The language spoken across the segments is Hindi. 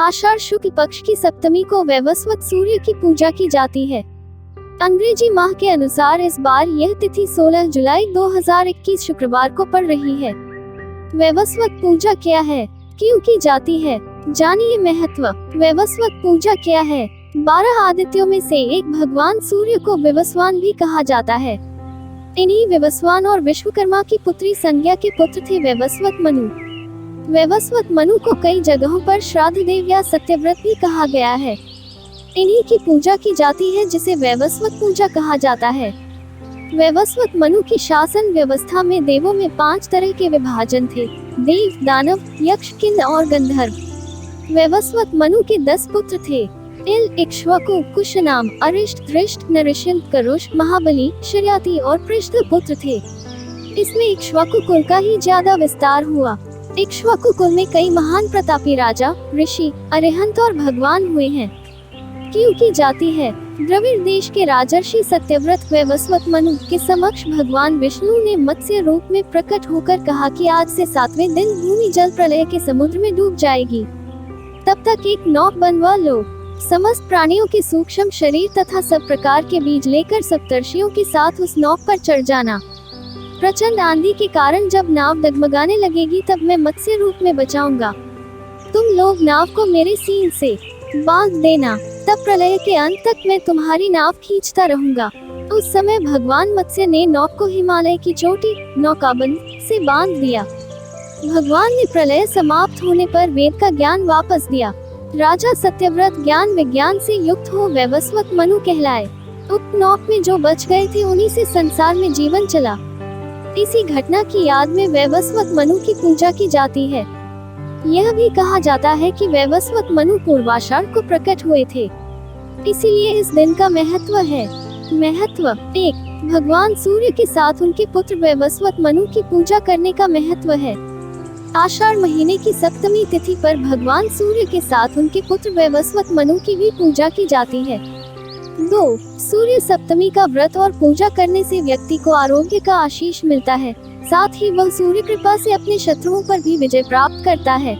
आषाढ़ शुक्ल पक्ष की सप्तमी को वैवस्वत सूर्य की पूजा की जाती है। अंग्रेजी माह के अनुसार इस बार यह तिथि 16 जुलाई 2021 शुक्रवार को पड़ रही है। वैवस्वत पूजा क्या है, क्यों की जाती है, जानिए महत्व। वैवस्वत पूजा क्या है? 12 आदित्यों में से एक भगवान सूर्य को विवस्वान भी कहा जाता है। इन्हीं विवस्वान और विश्वकर्मा की पुत्री संज्ञा के पुत्र थे वैवस्वत मनु। वैवस्वत मनु को कई जगहों पर श्राद्ध देव या सत्यव्रत भी कहा गया है। इन्हीं की पूजा की जाती है जिसे वैवस्वत पूजा कहा जाता है। वैवस्वत मनु की शासन व्यवस्था में देवों में 5 तरह के विभाजन थे: देव, दानव, यक्ष, किन्नर और गंधर्व। वैवस्वत मनु के 10 पुत्र थे: इल, इक्ष्वाकु, कुशनाम, अरिष्ट, धृष्ट, नरिश्यंत, करुष, महाबली, शर्याति और पृष्ठ पुत्र थे। इसमें इक्ष्वाकु कुल का ही ज्यादा विस्तार हुआ। इक्ष्वाकु कुल में कई महान प्रतापी राजा, ऋषि, अरिहंत और भगवान हुए हैं। क्यों की जाती है? द्रविड़ देश के राजर्षि सत्यव्रत वैवस्वत मनु के समक्ष भगवान विष्णु ने मत्स्य रूप में प्रकट होकर कहा कि आज से 7वें दिन भूमि जल प्रलय के समुद्र में डूब जाएगी, तब तक एक नौक बनवा लो। समस्त प्राणियों के सूक्ष्म शरीर तथा सब प्रकार के बीज लेकर सप्तर्षियों के साथ उस नौक पर चढ़ जाना। प्रचंड आंधी के कारण जब नाव डगमगाने लगेगी तब मैं मत्स्य रूप में बचाऊंगा। तुम लोग नाव को मेरे सीन से बांध देना, तब प्रलय के अंत तक मैं तुम्हारी नाव खींचता रहूंगा। उस समय भगवान मत्स्य ने नौक को हिमालय की चोटी नौकाबंद से बांध दिया। भगवान ने प्रलय समाप्त होने पर वेद का ज्ञान वापस दिया। राजा सत्यव्रत ज्ञान विज्ञान से युक्त हो वैवस्वत मनु कहलाए। उक्त नौक में जो बच गए थे उन्हीं से संसार में जीवन चला। इसी घटना की याद में वैवस्वत मनु की पूजा की जाती है। यह भी कहा जाता है कि वैवस्वत मनु पूर्वाषाढ़ को प्रकट हुए थे, इसीलिए इस दिन का महत्व है। महत्व 1. भगवान सूर्य के साथ उनके पुत्र वैवस्वत मनु की पूजा करने का महत्व है। आषाढ़ महीने की सप्तमी तिथि पर भगवान सूर्य के साथ उनके पुत्र वैवस्वत मनु की भी पूजा की जाती है। 2. सूर्य सप्तमी का व्रत और पूजा करने से व्यक्ति को आरोग्य का आशीष मिलता है, साथ ही वह सूर्य कृपा से अपने शत्रुओं पर भी विजय प्राप्त करता है।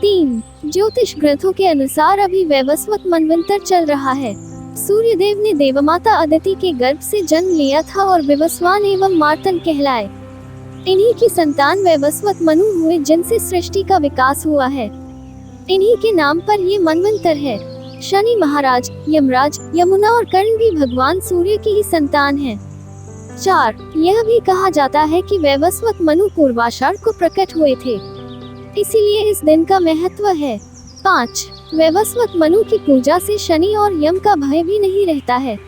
3. ज्योतिष ग्रंथों के अनुसार अभी वैवस्वत मनवंतर चल रहा है। सूर्य देव ने देवमाता अदिति के गर्भ से जन्म लिया था और विवस्वान एवं मार्तन कहलाए। इन्हीं की संतान वैवस्वत मनु हुए जिनसे सृष्टि का विकास हुआ है। इन्हीं के नाम पर ये मनवंतर है। शनि महाराज, यमराज, यमुना और कर्ण भी भगवान सूर्य की ही संतान हैं। 4. यह भी कहा जाता है कि वैवस्वत मनु पूर्वाषाढ़ को प्रकट हुए थे, इसीलिए इस दिन का महत्व है। 5. वैवस्वत मनु की पूजा से शनि और यम का भय भी नहीं रहता है।